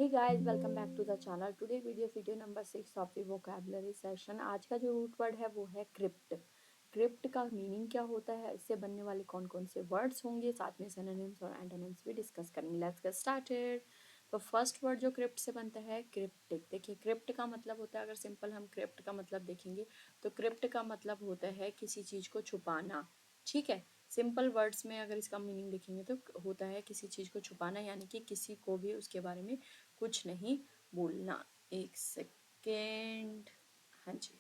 Hey guys, welcome back to the channel. Today video number 6 of the vocabulary session. आज का जो root word है वो है क्रिप्ट। क्रिप्ट का मीनिंग क्या होता है, इससे बनने वाले कौन कौन से वर्ड्स होंगे, साथ में सिनोनिम्स और एंटोनिम्स भी डिस्कस करेंगे। Let's get started. तो फर्स्ट वर्ड जो क्रिप्ट से बनता है क्रिप्टिक। देखिए क्रिप्ट का मतलब होता है, अगर सिंपल हम क्रिप्ट का मतलब देखेंगे तो क्रिप्ट का मतलब होता है किसी चीज़ को छुपाना। ठीक है, सिंपल वर्ड्स में अगर इसका मीनिंग देखेंगे तो होता है किसी चीज़ को छुपाना, यानी कि किसी को भी उसके बारे में कुछ नहीं बोलना। एक सेकेंड। हाँ जी,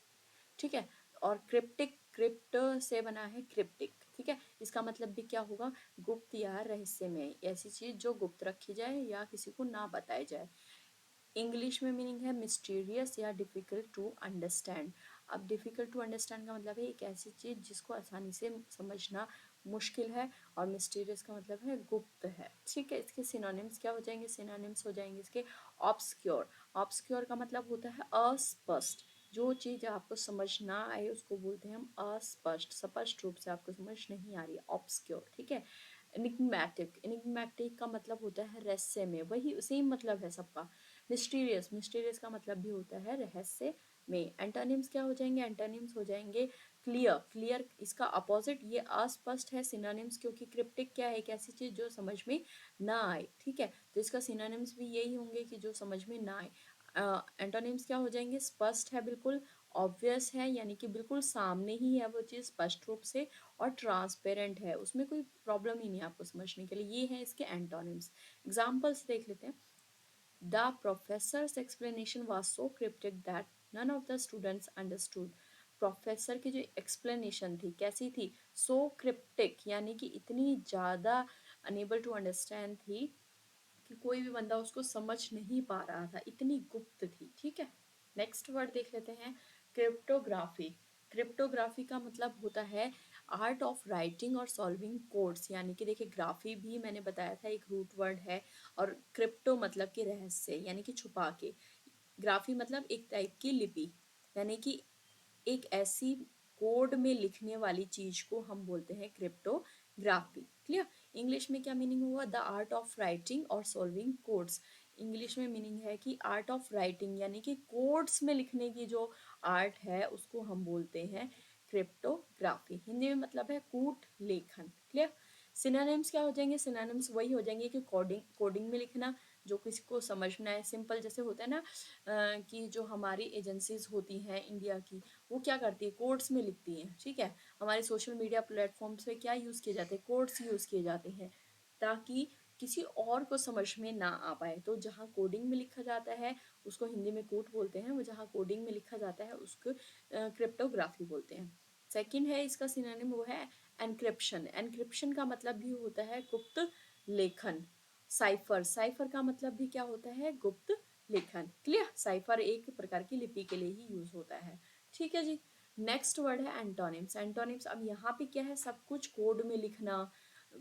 ठीक है। और क्रिप्टिक, क्रिप्ट से बना है क्रिप्टिक। ठीक है, इसका मतलब भी क्या होगा, गुप्त या रहस्यमय, ऐसी चीज जो गुप्त रखी जाए या किसी को ना बताई जाए। इंग्लिश में मीनिंग है मिस्टीरियस या डिफ़िकल्ट टू अंडरस्टैंड। अब डिफ़िकल्ट टू अंडरस्टैंड का मतलब है एक ऐसी चीज़ जिसको आसानी से समझना मुश्किल है, और मिस्टीरियस का मतलब है गुप्त है। ठीक है, इसके सिनोनिम्स क्या हो जाएंगे, सिनोनिम्स हो जाएंगे इसके ऑब्सक्योर। ऑब्सक्योर का मतलब होता है अस्पष्ट, जो चीज़ आपको समझ ना आए उसको बोलते हैं हम अस्पष्ट, स्पष्ट रूप से आपको समझ नहीं आ रही है, ऑब्सक्योर। ठीक है। एनिग्मेटिक, एनिग्मेटिक का मतलब होता है रहस्य में, वही सेम मतलब है सबका। मिस्टीरियस, मिस्टीरियस का मतलब भी होता है रहस्य में। एंटोनिम्स क्या हो जाएंगे, एंटोनिम्स हो जाएंगे क्लियर। क्लियर इसका अपोजिट, ये अस्पष्ट है सिनोनिम्स, क्योंकि क्रिप्टिक क्या है, एक ऐसी चीज जो समझ में ना आए। ठीक है, तो इसका सिनोनिम्स भी यही होंगे कि जो समझ में ना आए। एंटोनिम्स क्या हो जाएंगे, स्पष्ट है बिल्कुल, ऑब्वियस है यानी कि बिल्कुल सामने ही है वो चीज़ स्पष्ट रूप से, और ट्रांसपेरेंट है, उसमें कोई प्रॉब्लम ही नहीं है आपको समझने के लिए। ये है इसके एंटोनिम्स। एग्जाम्पल्स देख लेते हैं। The professor's explanation was so cryptic that none of the students understood. Professor की जो एक्सप्लेनेशन थी कैसी थी, सो क्रिप्टिक यानी कि इतनी ज़्यादा अनेबल टू अंडरस्टैंड थी कि कोई भी बंदा उसको समझ नहीं पा रहा था, इतनी गुप्त थी। ठीक है, नेक्स्ट वर्ड देख लेते हैं, क्रिप्टोग्राफी। क्रिप्टोग्राफी का मतलब होता है आर्ट ऑफ राइटिंग और सॉल्विंग कोड्स, यानी कि देखिए ग्राफी भी मैंने बताया था एक रूट वर्ड है, और क्रिप्टो मतलब कि रहस्य यानी कि छुपा के। ग्राफी मतलब एक टाइप की लिपि, यानी कि एक ऐसी कोड में लिखने वाली चीज को हम बोलते हैं क्रिप्टोग्राफी। क्लियर। इंग्लिश में क्या मीनिंग हुआ, द आर्ट ऑफ राइटिंग और सॉल्विंग कोड्स। इंग्लिश में मीनिंग है कि आर्ट ऑफ राइटिंग, यानी कि कोड्स में लिखने की जो आर्ट है उसको हम बोलते हैं क्रिप्टोग्राफी। हिंदी में मतलब है कूट लेखन। क्लियर। सिनोनिम्स क्या हो जाएंगे, सिनोनिम्स वही हो जाएंगे कि कोडिंग, कोडिंग में लिखना जो किसी को समझ में आए। सिंपल जैसे होता है ना कि जो हमारी एजेंसीज होती हैं इंडिया की, वो क्या करती है, कोड्स में लिखती हैं। ठीक है, हमारे सोशल मीडिया प्लेटफॉर्म्स पे क्या यूज़ किए जाते हैं, कोड्स यूज़ किए जाते हैं, ताकि किसी और को समझ में ना आ पाए। तो जहाँ कोडिंग में लिखा जाता है उसको हिंदी में कोड बोलते हैं, वो जहाँ कोडिंग में लिखा जाता है उसको क्रिप्टोग्राफी बोलते हैं। सेकंड है इसका सिनोनिम, वो है एनक्रिप्शन। एनक्रिप्शन का मतलब भी होता है गुप्त लेखन। साइफर, साइफर का मतलब भी क्या होता है, गुप्त लेखन। क्लियर। साइफर एक प्रकार की लिपि के लिए ही यूज होता है। ठीक है जी। नेक्स्ट वर्ड है एंटोनिम्स। एंटोनिम्स, अब यहाँ पे क्या है, सब कुछ कोड में लिखना,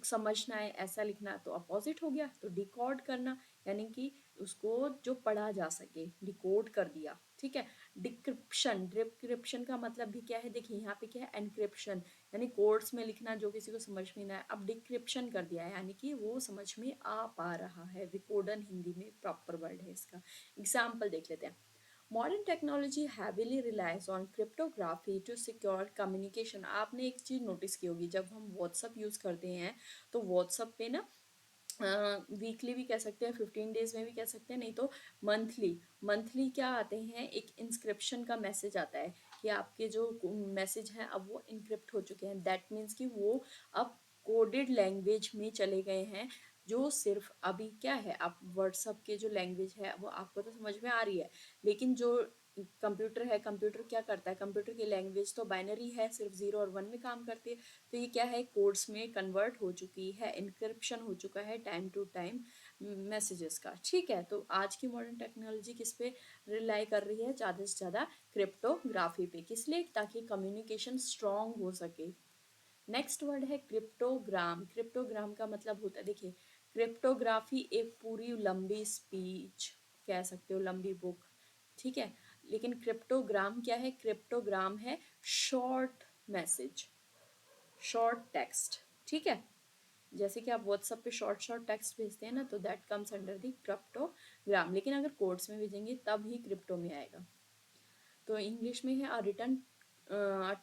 समझना है ऐसा लिखना, तो अपोजिट हो गया, तो डिकोड करना, यानी कि उसको जो पढ़ा जा सके, डिकोड कर दिया। ठीक है। डिक्रिप्शन, डिक्रिप्शन का मतलब भी क्या है, देखिए यहाँ पे क्या है, एनक्रिप्शन यानी कोड्स में लिखना जो किसी को समझ में ना आए, अब डिक्रिप्शन कर दिया है यानी कि वो समझ में आ पा रहा है। विकोडन हिंदी में प्रॉपर वर्ड है इसका। एग्जाम्पल देख लेते हैं। Modern technology heavily relies on cryptography to secure communication. आपने एक चीज़ नोटिस की होगी, जब हम व्हाट्सअप यूज़ करते हैं तो व्हाट्सअप पे ना वीकली भी कह सकते हैं, 15 डेज में भी कह सकते हैं, नहीं तो मंथली। मंथली क्या आते हैं, एक इंस्क्रिप्शन का मैसेज आता है कि आपके जो मैसेज हैं अब वो इनक्रिप्ट हो चुके हैं। दैट मीन्स कि वो अब कोडेड लैंग्वेज में चले गए हैं, जो सिर्फ अभी क्या है, आप व्हाट्सअप के जो लैंग्वेज है वो आपको तो समझ में आ रही है, लेकिन जो कंप्यूटर है, कंप्यूटर क्या करता है, कंप्यूटर की लैंग्वेज तो बाइनरी है, सिर्फ 0 और 1 में काम करती है। तो ये क्या है, कोड्स में कन्वर्ट हो चुकी है, इनक्रिप्शन हो चुका है टाइम टू टाइम मैसेजेस का। ठीक है, तो आज की मॉडर्न टेक्नोलॉजी किस पे रिलाई कर रही है, ज़्यादा से ज़्यादा क्रिप्टोग्राफी पे। किस लिए, ताकि कम्युनिकेशन स्ट्रॉन्ग हो सके। नेक्स्ट वर्ड है क्रिप्टोग्राम। क्रिप्टोग्राम का मतलब होता है, देखिए क्रिप्टोग्राफी एक पूरी लंबी स्पीच कह सकते हो, लंबी बुक। ठीक है, लेकिन क्रिप्टोग्राम क्या है, क्रिप्टोग्राम है शॉर्ट मैसेज, शॉर्ट टेक्स्ट। ठीक है, जैसे कि आप व्हाट्सएप पे शॉर्ट शॉर्ट टेक्स्ट भेजते हैं ना, तो that comes under the cryptogram, लेकिन अगर कोड्स में भेजेंगे तब ही क्रिप्टो में आएगा। तो इंग्लिश में है अ रिटर्न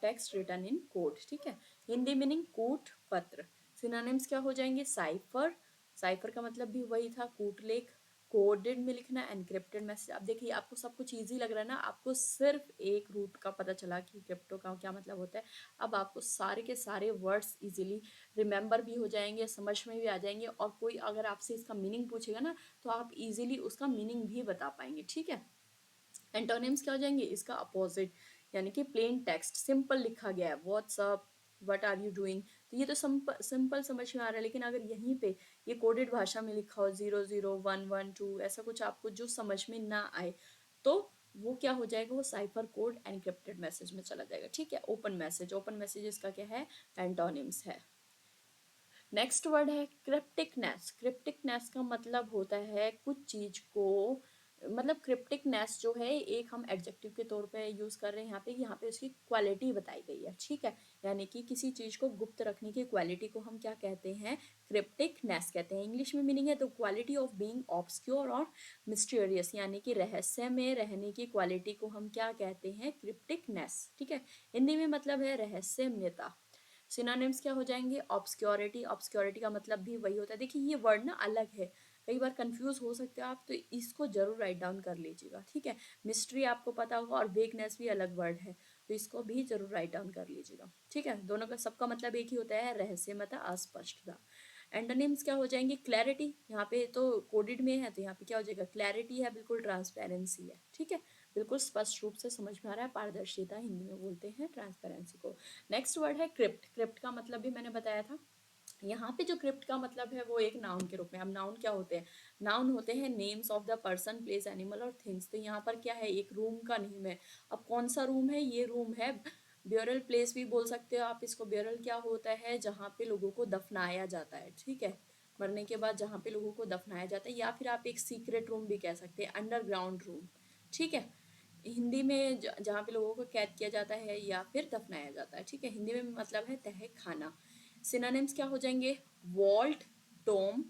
टेक्स्ट रिटर्न इन कोड, ठीक है। हिंदी मीनिंग कूट पत्र। सिनोनिम्स क्या हो जाएंगे? साइफर, साइफर का मतलब भी वही था, कूटलेख। कोडेड में लिखना, एनक्रिप्टेड मैसेज। अब देखिए आपको सब कुछ इजी लग रहा है ना, आपको सिर्फ एक रूट का पता चला कि क्रिप्टो का क्या मतलब होता है। अब आपको सारे के सारे वर्ड्स इजीली रिमेंबर भी हो जाएंगे, समझ में भी आ जाएंगे, और कोई अगर आपसे इसका मीनिंग पूछेगा ना तो आप इजीली उसका मीनिंग भी बता पाएंगे, ठीक है। एंटोनिम्स क्या हो जाएंगे? इसका अपोजिट, यानी कि प्लेन टेक्स्ट सिंपल लिखा गया है, WhatsApp, what are you doing, तो ये तो सिंपल समझ में आ रहा है। लेकिन अगर यहीं पे ये कोडेड भाषा में लिखा हो 001112 ऐसा कुछ आपको जो समझ में ना आए, तो वो क्या हो जाएगा? वो साइफर कोड एनक्रिप्टेड मैसेज में चला जाएगा, ठीक है। ओपन मैसेज, ओपन मैसेज इसका क्या है? एंटोनिम्स है। नेक्स्ट वर्ड है क्रिप्टिकनेस। क्रिप्टिकनेस का मतलब होता है कुछ चीज को, मतलब क्रिप्टिकनेस जो है एक हम एडजेक्टिव के तौर पे यूज कर रहे हैं यहाँ पे उसकी क्वालिटी बताई गई है, ठीक है। यानी कि किसी चीज को गुप्त रखने की क्वालिटी को हम क्या कहते हैं? क्रिप्टिकनेस कहते हैं। इंग्लिश में मीनिंग है तो क्वालिटी ऑफ बीइंग ऑब्सक्योर और मिस्टीरियस, यानी कि रहस्य में रहने की क्वालिटी को हम क्या कहते हैं? क्रिप्टिकनेस, ठीक है। हिंदी में मतलब है रहस्यमयता। सिनोनिम्स क्या हो जाएंगे? ऑब्सक्योरिटी, ऑब्सक्योरिटी का मतलब भी वही होता है। देखिए ये वर्ड ना अलग है, कई बार कंफ्यूज हो सकते हो आप, तो इसको जरूर राइट डाउन कर लीजिएगा, ठीक है। मिस्ट्री आपको पता होगा, और वेगनेस भी अलग वर्ड है, तो इसको भी जरूर राइट डाउन कर लीजिएगा, ठीक है। दोनों का सबका मतलब एक ही होता है, रहस्यमयता, अस्पष्टता। एंटोनिम्स क्या हो जाएंगे? क्लैरिटी, यहाँ पे तो कोडेड में है तो यहाँ पे क्या हो जाएगा? क्लैरिटी है, बिल्कुल ट्रांसपेरेंसी है, ठीक है। बिल्कुल स्पष्ट रूप से समझ में आ रहा है, पारदर्शिता हिंदी में बोलते हैं ट्रांसपेरेंसी को। नेक्स्ट वर्ड है क्रिप्ट। क्रिप्ट का मतलब भी मैंने बताया था। यहाँ पे जो क्रिप्ट का मतलब है वो एक नाउन के रूप में। अब नाउन क्या होते हैं? नाउन होते हैं names of the person, place, animal और थिंग्स। तो यहाँ पर क्या है? एक रूम का नेम है। अब कौन सा रूम है? ये रूम है ब्यूरल प्लेस भी बोल सकते हो आप इसको। ब्यूरल क्या होता है? जहाँ पे लोगों को दफनाया जाता है, ठीक है। मरने के बाद जहाँ पे लोगों को दफनाया जाता है, या फिर आप एक सीक्रेट रूम भी कह सकते हैं, अंडरग्राउंड रूम, ठीक है। हिंदी में जहाँ पे लोगों को कैद किया जाता है या फिर दफनाया जाता है, ठीक है। हिंदी में मतलब है तह खाना। सिनोनिम्स क्या हो जाएंगे? Vault, tome,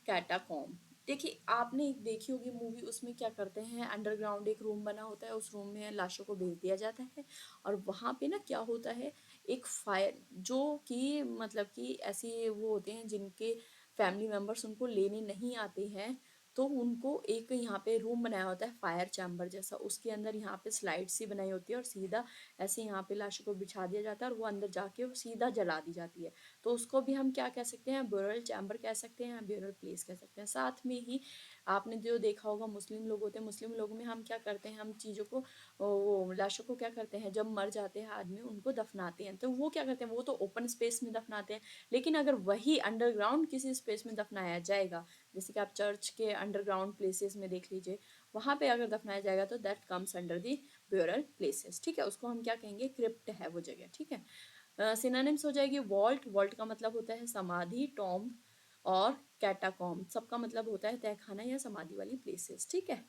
catacomb. देखिए आपने एक देखी होगी मूवी, उसमें क्या करते हैं? अंडरग्राउंड एक रूम बना होता है, उस रूम में लाशों को भेज दिया जाता है, और वहां पे ना क्या होता है? एक फायर, जो कि मतलब कि ऐसी वो होते हैं जिनके फैमिली मेंबर्स उनको लेने नहीं आते हैं, तो उनको एक यहाँ पे रूम बनाया होता है फायर चैम्बर जैसा, उसके अंदर यहाँ पे स्लाइड सी बनाई होती है, और सीधा ऐसे यहाँ पे लाशों को बिछा दिया जाता है, और वो अंदर जाके वो सीधा जला दी जाती है। तो उसको भी हम क्या कह सकते हैं? ब्यूरल चैम्बर कह सकते हैं, ब्यूरल प्लेस कह सकते हैं। साथ में ही आपने जो देखा होगा, मुस्लिम लोग होते हैं, मुस्लिम लोगों में हम क्या करते हैं? हम चीज़ों को, वो लाशों को क्या करते हैं? जब मर जाते हैं आदमी, उनको दफनाते हैं, तो वो क्या करते हैं? वो तो ओपन स्पेस में दफनाते हैं। लेकिन अगर वही अंडरग्राउंड किसी स्पेस में दफनाया जाएगा, जैसे कि आप चर्च के अंडरग्राउंड प्लेसेस में देख लीजिए, वहां पे अगर दफनाया जाएगा तो that comes under the burial places, ठीक है। उसको हम क्या कहेंगे? क्रिप्ट है वो जगह, ठीक है। सिनोनिम्स हो जाएगी वॉल्ट। वॉल्ट का मतलब होता है समाधि, टॉम्ब, और कैटाकॉम्ब सबका मतलब होता है तहखाना या समाधि वाली प्लेसेस, ठीक है।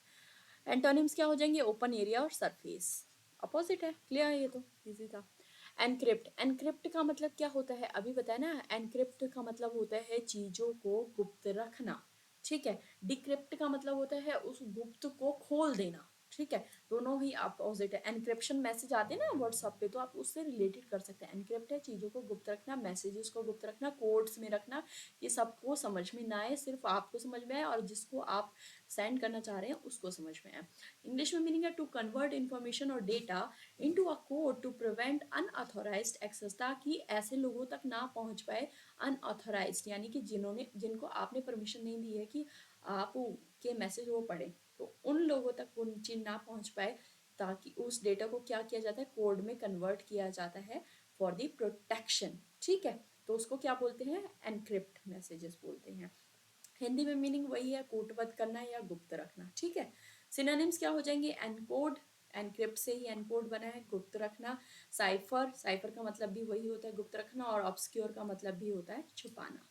एंटोनिम्स क्या हो जाएंगे? ओपन एरिया और सरफेस। अपोजिट है, क्लियर है, ये तो इजी था। एनक्रिप्ट, एनक्रिप्ट का मतलब क्या होता है? अभी बताया ना, एनक्रिप्ट का मतलब होता है चीजों को गुप्त रखना, ठीक है। डिक्रिप्ट का मतलब होता है उस गुप्त को खोल देना, ठीक है। दोनों ही अपोजिट है। एनक्रिप्शन मैसेज आते हैं ना व्हाट्सएप पे, तो आप उससे रिलेटेड कर सकते हैं। एनक्रिप्ट है चीजों को गुप्त रखना, मैसेजेस को गुप्त रखना, कोड्स में रखना, ये सबको समझ में ना आए, सिर्फ आपको समझ में आए और जिसको आप सेंड करना चाह रहे हैं उसको समझ में आए। इंग्लिश में मीनिंग है टू कन्वर्ट इन्फॉर्मेशन और data into a code to prevent unauthorised access, ताकि ऐसे लोगों तक ना पहुंच पाए अनऑथोराइज्ड, यानी कि जिनको आपने परमिशन नहीं दी है कि आप के मैसेज वो पढ़े, तो उन लोगों तक वो चीज ना पहुंच पाए, ताकि उस डेटा को क्या किया जाता है? कोड में कन्वर्ट किया जाता है फॉर द प्रोटेक्शन, ठीक है। तो उसको क्या बोलते हैं? एनक्रिप्ट मैसेजेस बोलते हैं। हिंदी में मीनिंग वही है, कूटबद्ध करना या गुप्त रखना, ठीक है। सिनोनिम्स क्या हो जाएंगे? एनकोड, एनक्रिप्ट से ही एनकोड बना है, गुप्त रखना। साइफर, साइफर का मतलब भी वही होता है, गुप्त रखना, और ऑब्सक्योर का मतलब भी होता है छुपाना।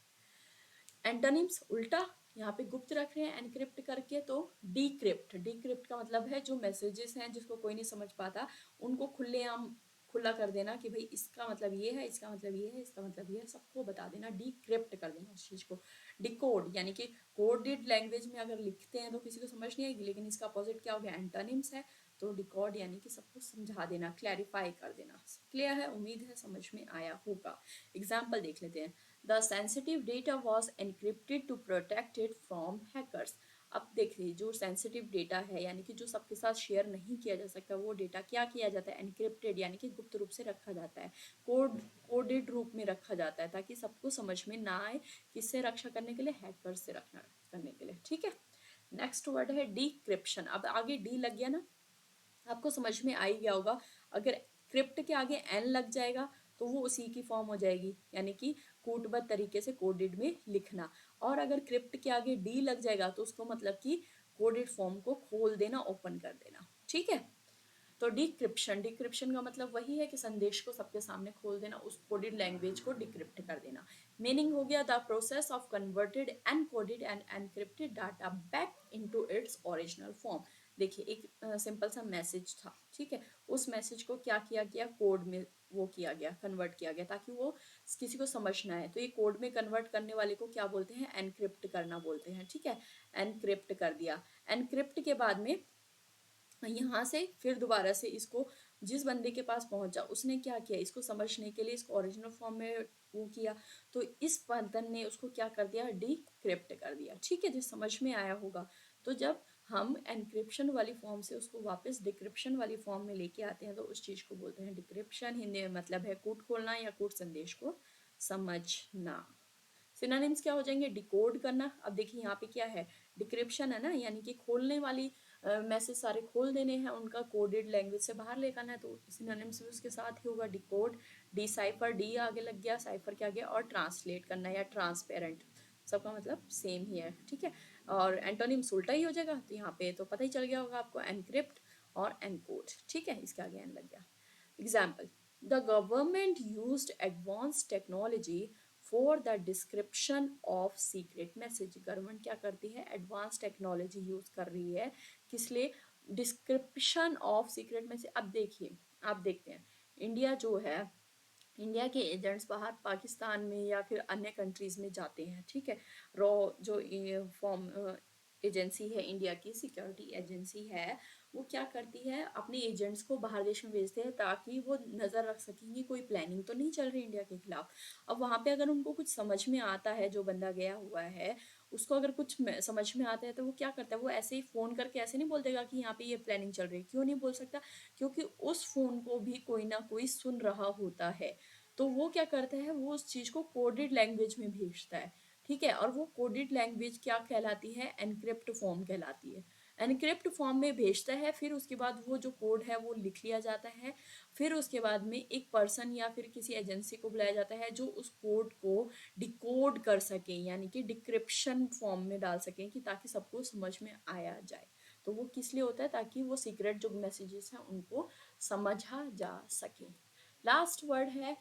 एंटोनिम्स उल्टा, यहाँ पे गुप्त रख रहे हैं एनक्रिप्ट करके, तो डीक्रिप्ट, डीक्रिप्ट का मतलब है जो मैसेजेस हैं जिसको कोई नहीं समझ पाता, उनको खुलेआम खुला कर देना कि भाई इसका मतलब ये है, इसका मतलब ये है, इसका मतलब ये है, सबको बता देना, डिक्रिप्ट कर देना उस चीज़ को। डिकोड यानी कि कोडेड लैंग्वेज में अगर लिखते हैं तो किसी को समझ नहीं आएगी, लेकिन इसका अपोजिट क्या हो गया, एंटोनिम्स है। तो डिकोड यानी कि सबको समझा देना, क्लैरिफाई कर देना। क्लियर है, उम्मीद है समझ में आया होगा। एग्जाम्पल देख लेते हैं। The sensitive data was encrypted to protect it from hackers. अब देखिए, जो सेंसिटिव डेटा है यानी कि जो सबके साथ शेयर नहीं किया जा सकता, वो डेटा क्या किया जाता है, एनक्रिप्टेड यानी कि गुप्त रूप से रखा जाता है, कोडेड रूप में रखा जाता है, ताकि सबको समझ में ना आए। किससे रक्षा करने के लिए, हैकर से रक्षा करने के लिए। ठीक है, नेक्स्ट वर्ड है डिक्रिप्शन। अब आगे डी लग गया ना, आपको समझ में आ ही गया होगा। अगर क्रिप्ट के आगे एन लग जाएगा तो वो उसी की फॉर्म हो जाएगी, यानी कि कूटबद्ध तरीके से कोडेड में लिखना। और अगर क्रिप्ट के आगे डी लग जाएगा तो उसको मतलब कि कोडेड फॉर्म को खोल देना, ओपन कर देना। ठीक है, तो डिक्रिप्शन, डिक्रिप्शन का मतलब वही है कि संदेश को सबके सामने खोल देना, उस कोडेड लैंग्वेज को डिक्रिप्ट कर देना। मीनिंग हो गया the process of converted encoded end encrypted data back into its original form. देखिए, एक सिंपल सा मैसेज था, ठीक है, उस मैसेज को क्या किया गया, कोड में वो किया गया, कन्वर्ट किया गया, ताकि वो किसी को समझ ना आए। तो ये कोड में कन्वर्ट करने वाले को क्या बोलते हैं, एनक्रिप्ट करना बोलते हैं। ठीक है, एनक्रिप्ट कर दिया। एनक्रिप्ट के बाद में यहाँ से फिर दोबारा से इसको जिस बंदे के पास पहुंचा, उसने क्या किया, इसको समझने के लिए इसको ओरिजिनल फॉर्म में वो किया, तो इस पर्सन ने उसको क्या कर दिया, डिक्रिप्ट कर दिया। ठीक है, जिस समझ में आया होगा। तो जब हम एनक्रिप्शन वाली फॉर्म से उसको वापस डिक्रिप्शन वाली फॉर्म में लेके आते हैं तो उस चीज को बोलते हैं डिक्रिप्शन। हिंदी में मतलब है कूट खोलना या कूट संदेश को समझना। सिनोनिम्स क्या हो जाएंगे, डिकोड करना। अब देखिए यहाँ पे क्या है, डिक्रिप्शन है ना, यानी कि खोलने वाली मैसेज सारे खोल देने हैं, उनका कोडेड लैंग्वेज से बाहर लेकर आना है, तो सिनोनिम्स भी उसके साथ ही होगा, डिकोड, डिसाइफर, डी आगे लग गया, साइफर के आगे, और ट्रांसलेट करना या ट्रांसपेरेंट, सबका मतलब सेम ही है। ठीक है, और एंटोनिम्स उल्टा ही हो जाएगा, तो यहाँ पे तो पता ही चल गया होगा आपको, एनक्रिप्ट और एनकोड। ठीक है, इसके आगे एन लग गया। Example, the government used advance technology for the description of secret message. Government क्या करती है, एडवांस टेक्नोलॉजी यूज कर रही है, किस लिए, डिस्क्रिप्शन ऑफ सीक्रेट मैसेज। अब देखिए, आप देखते हैं, इंडिया जो है, इंडिया के एजेंट्स बाहर पाकिस्तान में या फिर अन्य कंट्रीज में जाते हैं। ठीक है, रॉ जो फॉर्म एजेंसी है, इंडिया की सिक्योरिटी एजेंसी है, वो क्या करती है, अपने एजेंट्स को बाहर देश में भेजते हैं ताकि वो नज़र रख सकें कि कोई प्लानिंग तो नहीं चल रही इंडिया के खिलाफ। अब वहाँ पे अगर उनको कुछ समझ में आता है, जो बंदा गया हुआ है उसको अगर कुछ समझ में आता है, तो वो क्या करता है, वो ऐसे ही फ़ोन करके ऐसे नहीं बोल देगा कि यहाँ पे ये प्लानिंग चल रही है। क्यों नहीं बोल सकता, क्योंकि उस फ़ोन को भी कोई ना कोई सुन रहा होता है। तो वो क्या करता है, वो उस चीज़ को कोडेड लैंग्वेज में भेजता है। ठीक है, और वो कोडेड लैंग्वेज क्या कहलाती है, एनक्रिप्ट फॉर्म कहलाती है। एनक्रिप्ट फॉर्म में भेजता है, फिर उसके बाद वो जो कोड है वो लिख लिया जाता है। फिर उसके बाद में एक पर्सन या फिर किसी एजेंसी को बुलाया जाता है जो उस कोड को डिकोड कर सके, यानी कि डिक्रिप्शन फॉर्म में डाल सकें, कि ताकि सबको समझ में आया जाए। तो वो किस लिए होता है, ताकि वो सीक्रेट जो मैसेजेस हैं उनको समझा जा सके। लास्ट वर्ड है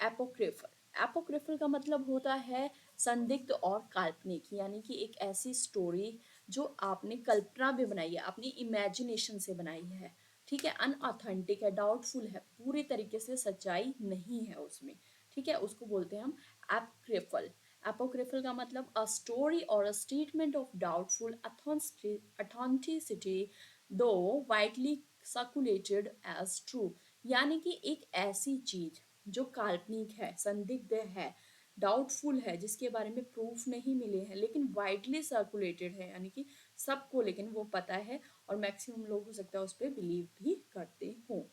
एपोक्रिफल। एपोक्रिफल का मतलब होता है संदिग्ध और काल्पनिक, यानी कि एक ऐसी स्टोरी जो आपने कल्पना में बनाई है, अपनी इमेजिनेशन से बनाई है। ठीक है, अनऑथेंटिक है, डाउटफुल है, पूरी तरीके से सच्चाई नहीं है उसमें। ठीक है, उसको बोलते हैं हम एपोक्रिफल। एपोक्रिफल का मतलब अ स्टोरी और a statement of doubtful authenticity दो वाइडली सर्कुलेटेड एज ट्रू। यानी कि एक ऐसी चीज जो काल्पनिक है, संदिग्ध है, डाउटफुल है, जिसके बारे में प्रूफ नहीं मिले हैं, लेकिन वाइडली सर्कुलेटेड है, यानी कि सबको लेकिन वो पता है, और मैक्सिमम लोग हो सकता है उस पर बिलीव भी करते हो।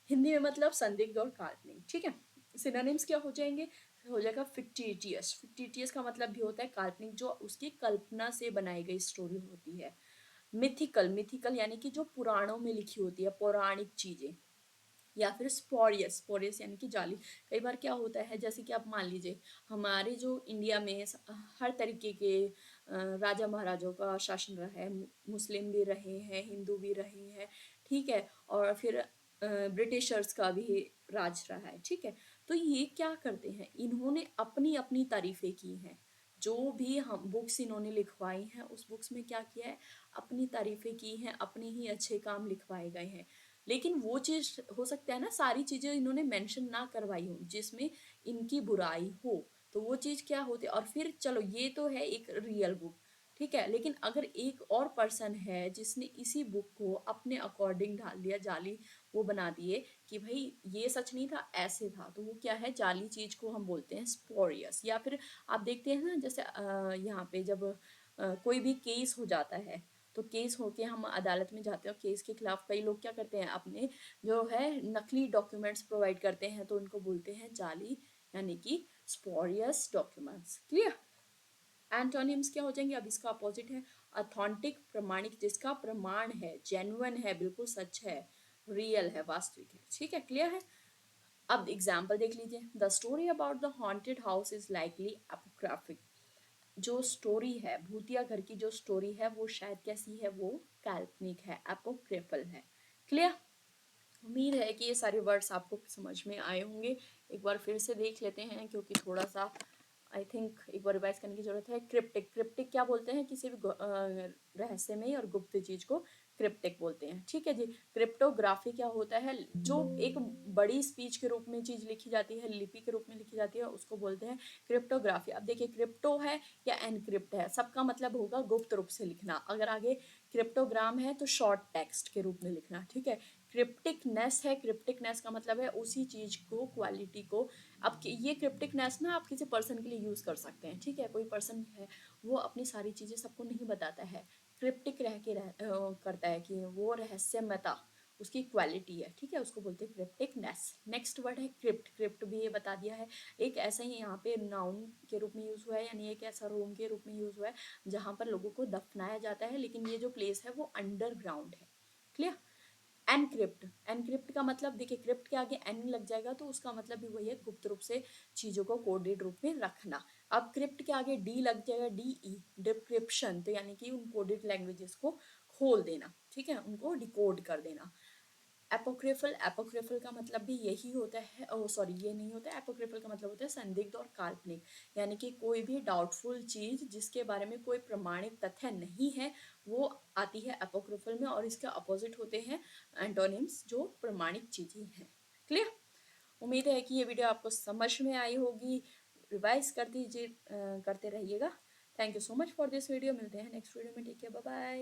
हिंदी में मतलब संदिग्ध और काल्पनिक। ठीक है, सिनोनिम्स क्या हो जाएंगे, हो जाएगा फिक्टिटियस। फिक्टिटियस का मतलब भी होता है काल्पनिक, जो उसकी कल्पना से बनाई गई स्टोरी होती है। मिथिकल, मिथिकल यानी कि जो पुराणों में लिखी होती है, पौराणिक चीजें। या फिर स्पोरियस, स्पोरियस यानी कि जाली। कई बार क्या होता है, जैसे कि आप मान लीजिए, हमारे जो इंडिया में हर तरीके के राजा महाराजाओं का शासन रहा है, मुस्लिम भी रहे हैं, हिंदू भी रहे हैं। ठीक है, और फिर ब्रिटिशर्स का भी राज रहा है। ठीक है, तो ये क्या करते हैं, इन्होंने अपनी अपनी तारीफें की हैं, जो भी हम बुक्स इन्होंने लिखवाई हैं उस बुक्स में क्या किया है, अपनी तारीफें की हैं, अपने ही अच्छे काम लिखवाए गए हैं। लेकिन वो चीज हो सकता है ना, सारी चीजें इन्होंने मेंशन ना करवाई हो जिसमें इनकी बुराई हो, तो वो चीज क्या होती है। और फिर चलो ये तो है एक रियल बुक, ठीक है, लेकिन अगर एक और पर्सन है जिसने इसी बुक को अपने अकॉर्डिंग ढाल दिया, जाली वो बना दिए कि भाई ये सच नहीं था ऐसे था, तो वो क्या है, जाली चीज को हम बोलते हैं स्पोरियस। या फिर आप देखते हैं ना, जैसे यहाँ पे जब कोई भी केस हो जाता है, तो केस होके हम अदालत में जाते हैं और केस के खिलाफ कई लोग क्या करते हैं, अपने जो है नकली डॉक्यूमेंट्स प्रोवाइड करते हैं, तो उनको बोलते हैं जाली, यानी कि स्पोरियस डॉक्यूमेंट्स। क्लियर। एंटोनिम्स क्या हो जाएंगे, अब इसका अपोजिट है अथॉन्टिक, प्रमाणिक, जिसका प्रमाण है, जेन्युइन है, बिल्कुल सच है, रियल है, वास्तविक है। ठीक है, क्लियर है। अब एग्जाम्पल देख लीजिए, the story about the haunted house is likely apocryphal. जो स्टोरी है, भूतिया घर की जो स्टोरी है वो शायद कैसी है, वो काल्पनिक है, अपोक्रिफल है। क्लियर। उम्मीद है कि ये सारे वर्ड्स आपको समझ में आए होंगे। एक बार फिर से देख लेते हैं, क्योंकि थोड़ा सा आई थिंक एक बार रिवाइज करने की जरूरत है। क्रिप्टिक, क्रिप्टिक क्या बोलते हैं, किसी भी रहस्यमय और गुप्त चीज को क्रिप्टिक बोलते हैं। ठीक है जी। क्रिप्टोग्राफी क्या होता है, जो एक बड़ी स्पीच के रूप में चीज लिखी जाती है, लिपि के रूप में लिखी जाती है, उसको बोलते हैं क्रिप्टोग्राफी। अब देखिए, क्रिप्टो है या एनक्रिप्ट है, सबका मतलब होगा गुप्त रूप से लिखना। अगर आगे क्रिप्टोग्राम है तो शॉर्ट टेक्स्ट के रूप में लिखना। ठीक है। क्रिप्टिकनेस है, क्रिप्टिकनेस का मतलब है उसी चीज को, क्वालिटी को। अब ये क्रिप्टिकनेस ना आप किसी पर्सन के लिए यूज कर सकते हैं। ठीक है, कोई पर्सन है वो अपनी सारी चीजें सबको नहीं बताता है, क्रिप्टिक करता है कि वो रहस्यमयता उसकी क्वालिटी है। ठीक है, उसको बोलते हैं क्रिप्टिकनेस। नेक्स्ट वर्ड है क्रिप्ट, क्रिप्ट भी ये बता दिया है, एक ऐसा ही यहाँ पे नाउन के रूप में यूज हुआ है, यानी एक ऐसा रूम के रूप में यूज हुआ है जहां पर लोगों को दफनाया जाता है, लेकिन ये जो प्लेस है वो अंडरग्राउंड है। क्लियर। एनक्रिप्ट, एनक्रिप्ट का मतलब देखिए, क्रिप्ट के आगे एन लग जाएगा तो उसका मतलब भी वही है, गुप्त रूप से चीजों को कोडेड रूप में रखना। अब क्रिप्ट के आगे डी लग जाएगा, डी ई, डिक्रिप्शन, तो यानी कि उन कोडेड लैंग्वेजेस को खोल देना। ठीक है, उनको डिकोड कर देना। एपोक्रिफल, एपोक्रिफल का मतलब भी यही होता है, ओ सॉरी ये नहीं होता है, एपोक्रिफल का मतलब होता है संदिग्ध और काल्पनिक, यानी कि कोई भी डाउटफुल चीज जिसके बारे में कोई प्रमाणिक तथ्य नहीं है, वो आती है एपोक्रिफल में, और इसके अपोजिट होते हैं एंटोनिम्स, जो प्रमाणिक चीजें हैं। क्लियर। उम्मीद है कि ये वीडियो आपको समझ में आई होगी, रिवाइज कर दीजिए, करते रहिएगा। Thank you so much for this video, मिलते हैं नेक्स्ट वीडियो में। Take care, bye bye.